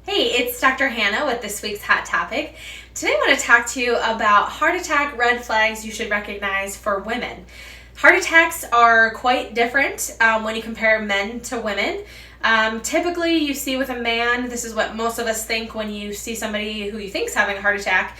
Hey, it's Dr. Hannah with this week's Hot Topic. Today I want to talk to you about heart attack red flags you should recognize for women. Heart attacks are quite different when you compare men to women. Typically you see with a man, this is what most of us think when you see somebody who you think is having a heart attack.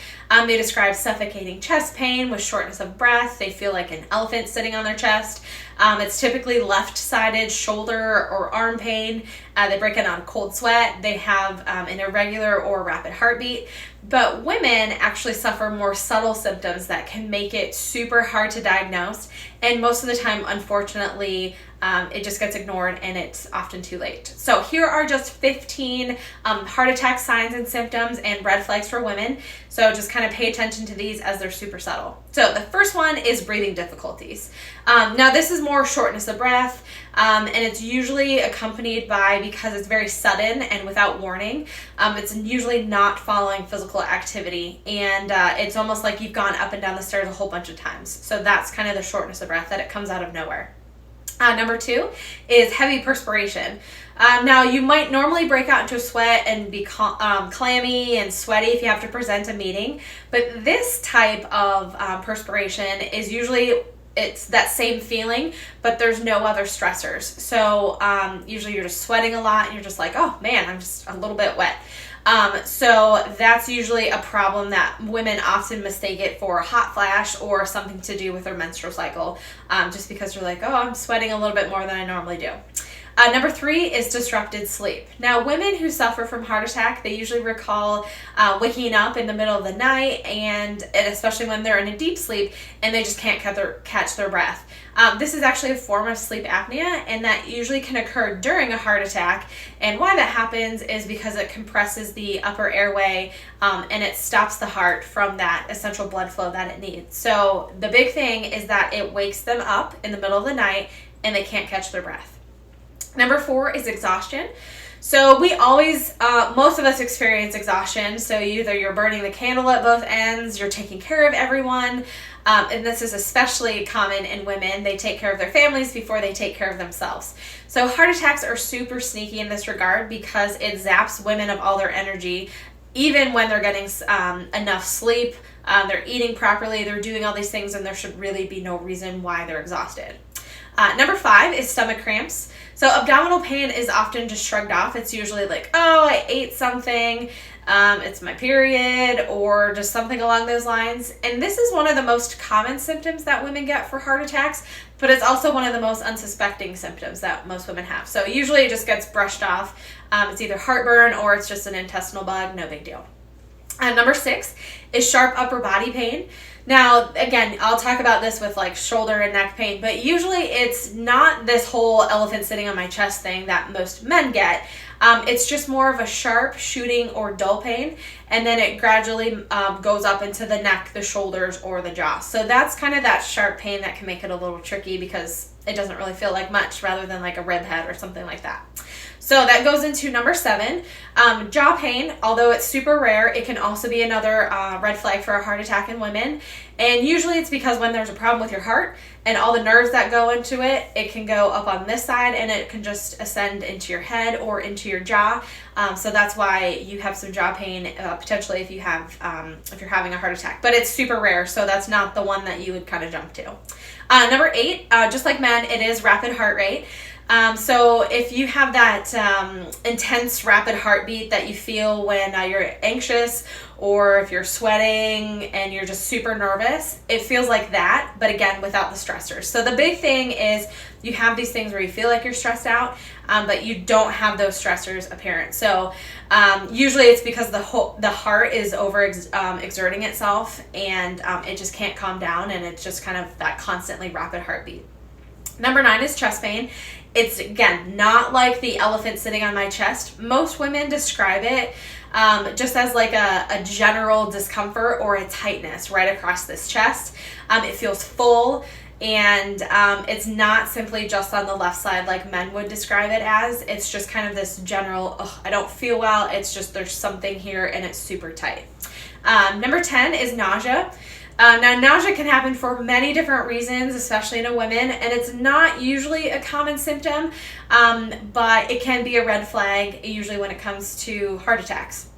They describe suffocating chest pain with shortness of breath. They feel like an elephant sitting on their chest. It's typically left-sided shoulder or arm pain. They break in on cold sweat. They have an irregular or rapid heartbeat. But women actually suffer more subtle symptoms that can make it super hard to diagnose. And most of the time, unfortunately, it just gets ignored and it's often too late. So here are just 15 heart attack signs and symptoms and red flags for women. So just kind of pay attention to these as they're super subtle. So the first one is breathing difficulties. Now this is more shortness of breath, and it's usually accompanied by, because it's very sudden and without warning, it's usually not following physical activity, and it's almost like you've gone up and down the stairs a whole bunch of times. So that's kind of the shortness of breath, that it comes out of nowhere. Number 2 is heavy perspiration. Now you might normally break out into a sweat and be clammy and sweaty if you have to present a meeting, but this type of perspiration is usually, it's that same feeling, but there's no other stressors. So usually you're just sweating a lot and you're just like, oh man, I'm just a little bit wet. So that's usually a problem that women often mistake it for a hot flash or something to do with their menstrual cycle, just because you're like, oh, I'm sweating a little bit more than I normally do. Number 3 is disrupted sleep. Now, women who suffer from heart attack, they usually recall waking up in the middle of the night, and especially when they're in a deep sleep and they just can't catch their breath. This is actually a form of sleep apnea, and that usually can occur during a heart attack. And why that happens is because it compresses the upper airway and it stops the heart from that essential blood flow that it needs. So the big thing is that it wakes them up in the middle of the night and they can't catch their breath. Number 4 is exhaustion. So we always, most of us experience exhaustion. So either you're burning the candle at both ends, you're taking care of everyone, and this is especially common in women. They take care of their families before they take care of themselves. So heart attacks are super sneaky in this regard because it zaps women of all their energy, even when they're getting enough sleep, they're eating properly, they're doing all these things, and there should really be no reason why they're exhausted. Number 5 is stomach cramps. So abdominal pain is often just shrugged off. It's usually like, oh, I ate something, it's my period, or just something along those lines. And this is one of the most common symptoms that women get for heart attacks, but it's also one of the most unsuspecting symptoms that most women have. So usually it just gets brushed off. It's either heartburn or it's just an intestinal bug, no big deal. Number 6 is sharp upper body pain. Now, again, I'll talk about this with like shoulder and neck pain, but usually it's not this whole elephant sitting on my chest thing that most men get. It's just more of a sharp shooting or dull pain, and then it gradually goes up into the neck, the shoulders, or the jaw. So that's kind of that sharp pain that can make it a little tricky because it doesn't really feel like much rather than like a rib head or something like that. So that goes into number 7, jaw pain. Although it's super rare, it can also be another red flag for a heart attack in women. And usually it's because when there's a problem with your heart and all the nerves that go into it, it can go up on this side and it can just ascend into your head or into your jaw. So that's why you have some jaw pain potentially if you're having a heart attack. But it's super rare, so that's not the one that you would kind of jump to. Number 8, just like men, it is rapid heart rate. So if you have that intense rapid heartbeat that you feel when you're anxious, or if you're sweating and you're just super nervous, it feels like that, but again, without the stressors. So the big thing is you have these things where you feel like you're stressed out, but you don't have those stressors apparent. So usually it's because the heart is exerting itself, and it just can't calm down, and it's just kind of that constantly rapid heartbeat. Number 9 is chest pain. It's, again, not like the elephant sitting on my chest. Most women describe it just as like a general discomfort or a tightness right across this chest. It feels full, and it's not simply just on the left side like men would describe it as. It's just kind of this general, I don't feel well. It's just there's something here and it's super tight. Number 10 is nausea. Now, nausea can happen for many different reasons, especially in a woman, and it's not usually a common symptom, but it can be a red flag, usually when it comes to heart attacks.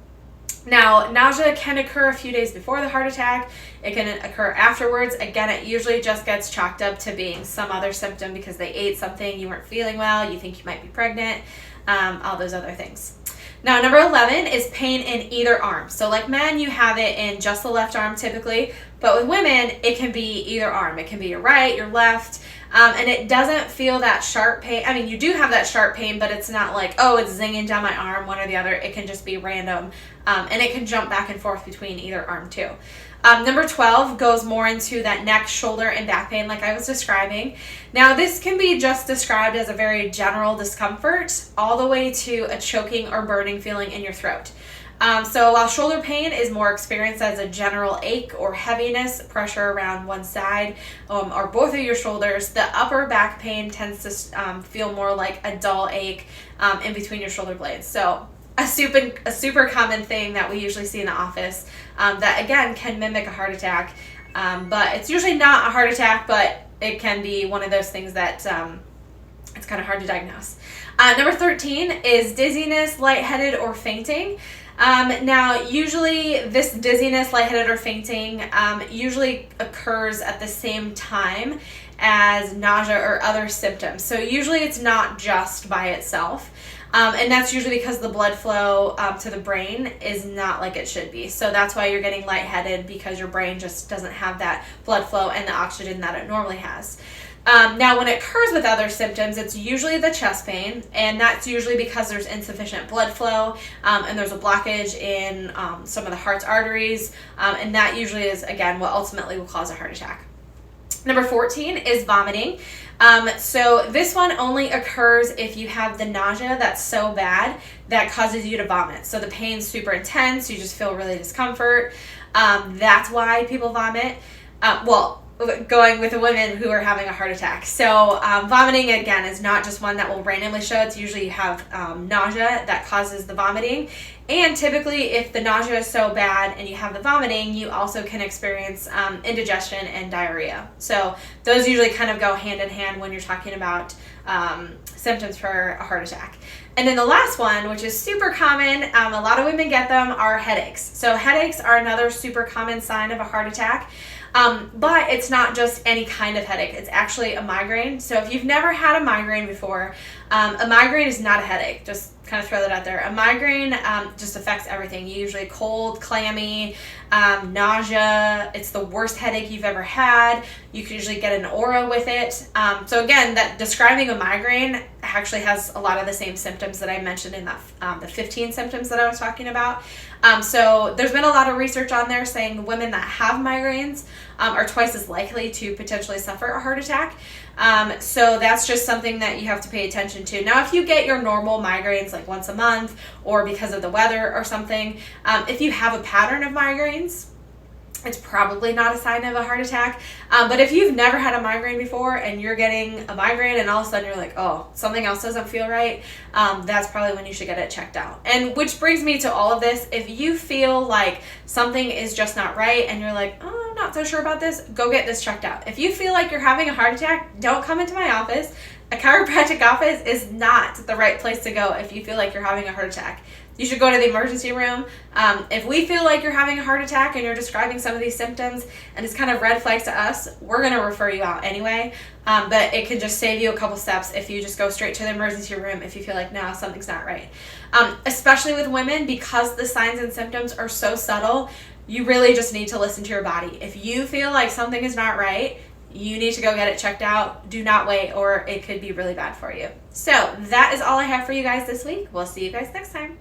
Now, nausea can occur a few days before the heart attack. It can occur afterwards. Again, it usually just gets chalked up to being some other symptom because they ate something, you weren't feeling well, you think you might be pregnant, all those other things. Now, number 11 is pain in either arm. So like men, you have it in just the left arm typically, but with women, it can be either arm. It can be your right, your left, and it doesn't feel that sharp pain. I mean, you do have that sharp pain, but it's not like, oh, it's zinging down my arm, one or the other. It can just be random, and it can jump back and forth between either arm too. Number 12 goes more into that neck, shoulder, and back pain like I was describing. Now, this can be just described as a very general discomfort all the way to a choking or burning feeling in your throat. So while shoulder pain is more experienced as a general ache or heaviness, pressure around one side or both of your shoulders, the upper back pain tends to feel more like a dull ache in between your shoulder blades. So a super common thing that we usually see in the office that, again, can mimic a heart attack. But it's usually not a heart attack, but it can be one of those things that it's kind of hard to diagnose. Number 13 is dizziness, lightheaded, or fainting. Now, usually this dizziness, lightheaded, or fainting usually occurs at the same time as nausea or other symptoms. So usually it's not just by itself. And that's usually because the blood flow to the brain is not like it should be. So that's why you're getting lightheaded, because your brain just doesn't have that blood flow and the oxygen that it normally has. Now, when it occurs with other symptoms, it's usually the chest pain, and that's usually because there's insufficient blood flow and there's a blockage in some of the heart's arteries, and that usually is, again, what ultimately will cause a heart attack. Number 14 is vomiting. So this one only occurs if you have the nausea that's so bad that causes you to vomit. So the pain's super intense, you just feel really discomfort. That's why people vomit. Going with the women who are having a heart attack. So vomiting, again, is not just one that will randomly show. It's usually you have nausea that causes the vomiting. And typically, if the nausea is so bad and you have the vomiting, you also can experience indigestion and diarrhea. So those usually kind of go hand in hand when you're talking about symptoms for a heart attack. And then the last one, which is super common, a lot of women get them, are headaches. So headaches are another super common sign of a heart attack. But it's not just any kind of headache. It's actually a migraine. So if you've never had a migraine before, a migraine is not a headache. Just kind of throw that out there. A migraine just affects everything. Usually cold, clammy, nausea. It's the worst headache you've ever had. You can usually get an aura with it. So again, that describing a migraine actually has a lot of the same symptoms that I mentioned in that the 15 symptoms that I was talking about. So there's been a lot of research on there saying women that have migraines are twice as likely to potentially suffer a heart attack. So that's just something that you have to pay attention to. Now, if you get your normal migraines like once a month or because of the weather or something, if you have a pattern of migraines, it's probably not a sign of a heart attack. But if you've never had a migraine before and you're getting a migraine and all of a sudden you're like, oh, something else doesn't feel right, that's probably when you should get it checked out. And which brings me to all of this. If you feel like something is just not right and you're like, oh, I'm not so sure about this, go get this checked out. If you feel like you're having a heart attack, don't come into my office. A chiropractic office is not the right place to go if you feel like you're having a heart attack. You should go to the emergency room. If we feel like you're having a heart attack and you're describing some of these symptoms and it's kind of red flags to us, we're going to refer you out anyway. But it can just save you a couple steps if you just go straight to the emergency room if you feel like, no, something's not right. Especially with women, because the signs and symptoms are so subtle, you really just need to listen to your body. If you feel like something is not right, you need to go get it checked out. Do not wait, or it could be really bad for you. So that is all I have for you guys this week. We'll see you guys next time.